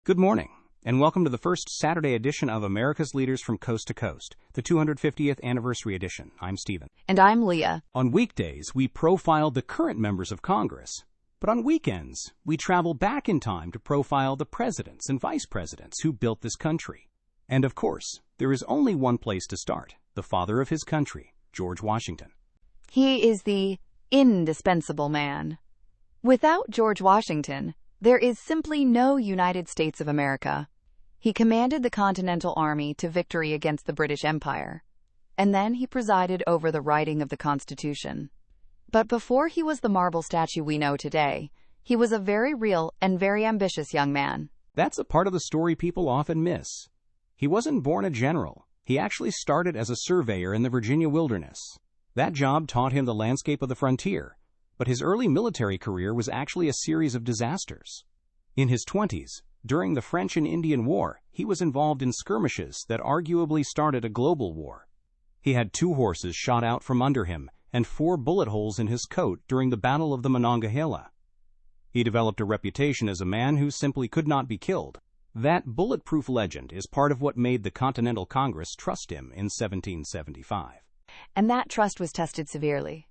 Good morning, and welcome to the first Saturday edition of America's Leaders from Coast to Coast, the 250th anniversary edition. I'm Stephen. And I'm Leah. On weekdays, we profile the current members of Congress, but on weekends, we travel back in time to profile the presidents and vice presidents who built this country. And of course, there is only one place to start, the father of his country, George Washington. He is the indispensable man. Without George Washington, there is simply no United States of America. He commanded the Continental Army to victory against the British Empire, and then he presided over the writing of the Constitution. But before he was the marble statue we know today, he was a very real and very ambitious young man. That's a part of the story people often miss. He wasn't born a general. He actually started as a surveyor in the Virginia wilderness. That job taught him the landscape of the frontier, but his early military career was actually a series of disasters. In his 20s, during the French and Indian War, he was involved in skirmishes that arguably started a global war. He had 2 horses shot out from under him and 4 bullet holes in his coat during the Battle of the Monongahela. He developed a reputation as a man who simply could not be killed. That bulletproof legend is part of what made the Continental Congress trust him in 1775. And that trust was tested severely.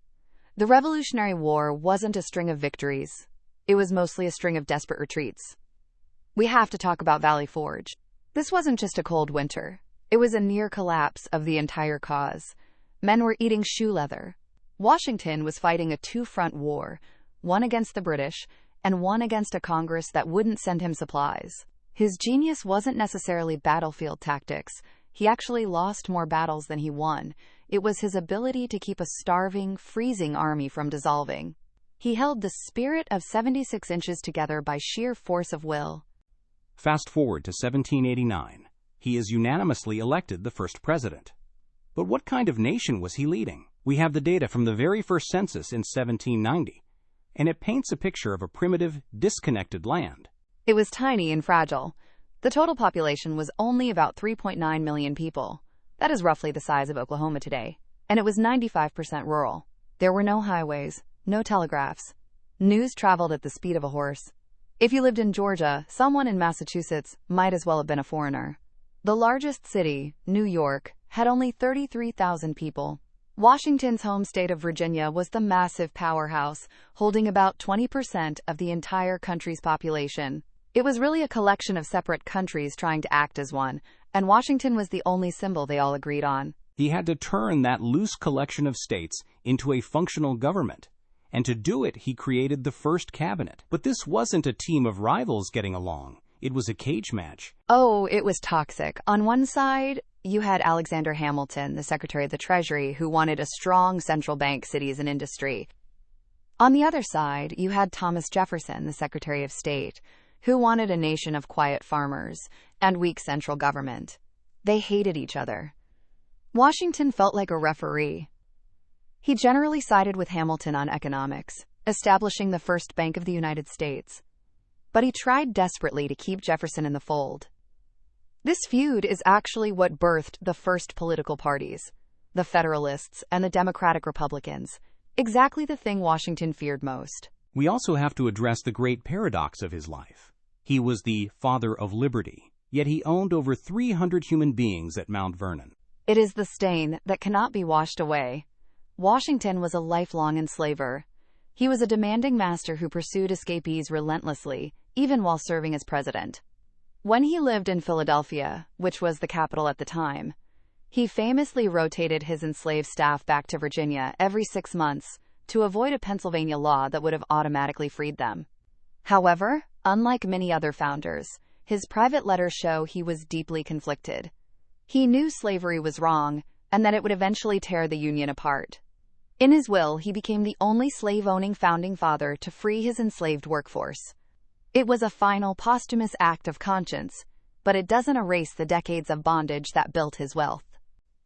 The Revolutionary War wasn't a string of victories. It was mostly a string of desperate retreats. We have to talk about Valley Forge. This wasn't just a cold winter. It was a near collapse of the entire cause. Men were eating shoe leather. Washington was fighting a 2-front war, one against the British and one against a Congress that wouldn't send him supplies. His genius wasn't necessarily battlefield tactics. He actually lost more battles than he won. It was his ability to keep a starving, freezing army from dissolving. He held the spirit of 76 inches together by sheer force of will. Fast forward to 1789. He is unanimously elected the first president. But what kind of nation was he leading? We have the data from the very first census in 1790, and it paints a picture of a primitive, disconnected land. It was tiny and fragile. The total population was only about 3.9 million people. That is roughly the size of Oklahoma today, and it was 95% rural. There were no highways, no telegraphs. News traveled at the speed of a horse. If you lived in Georgia, someone in Massachusetts might as well have been a foreigner. The largest city, New York, had only 33,000 people. Washington's home state of Virginia was the massive powerhouse, holding about 20% of the entire country's population. It was really a collection of separate countries trying to act as one, and Washington was the only symbol they all agreed on. He had to turn that loose collection of states into a functional government, and to do it, he created the first cabinet. But this wasn't a team of rivals getting along. It was a cage match. Oh, it was toxic. On one side, you had Alexander Hamilton, the Secretary of the Treasury, who wanted a strong central bank, cities, and industry. On the other side, you had Thomas Jefferson, the Secretary of State, who wanted a nation of quiet farmers and weak central government. They hated each other. Washington felt like a referee. He generally sided with Hamilton on economics, establishing the first bank of the United States. But he tried desperately to keep Jefferson in the fold. This feud is actually what birthed the first political parties, the Federalists and the Democratic Republicans, exactly the thing Washington feared most. We also have to address the great paradox of his life. He was the father of liberty, yet he owned over 300 human beings at Mount Vernon. It is the stain that cannot be washed away. Washington was a lifelong enslaver. He was a demanding master who pursued escapees relentlessly, even while serving as president. When he lived in Philadelphia, which was the capital at the time, he famously rotated his enslaved staff back to Virginia every 6 months to avoid a Pennsylvania law that would have automatically freed them. However, unlike many other founders, his private letters show he was deeply conflicted. He knew slavery was wrong and that it would eventually tear the Union apart. In his will, he became the only slave-owning founding father to free his enslaved workforce. It was a final posthumous act of conscience, but it doesn't erase the decades of bondage that built his wealth.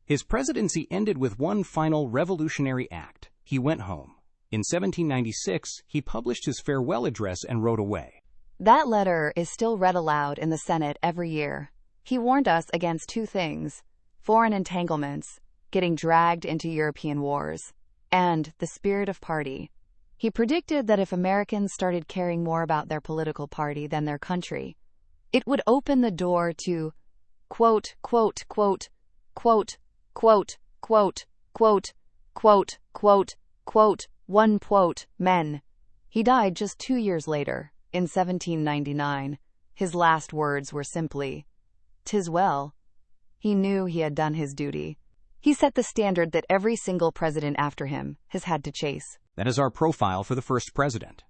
His presidency ended with one final revolutionary act. He went home. In 1796, he published his farewell address and rode away. That letter is still read aloud in the Senate every year. He warned us against 2 things: foreign entanglements, getting dragged into European wars, and the spirit of party. He predicted that if Americans started caring more about their political party than their country, It would open the door to, quote, quote, quote, quote, quote, quote, quote, quote, quote, quote, one quote, men. He died just 2 years later, in 1799. His last words were simply, "'Tis well." He knew he had done his duty. He set the standard that every single president after him has had to chase. That is our profile for the first president.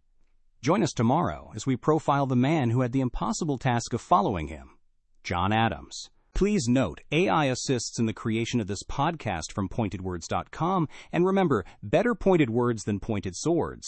Join us tomorrow as we profile the man who had the impossible task of following him, John Adams. Please note, AI assists in the creation of this podcast from pointedwords.com, and remember, better pointed words than pointed swords.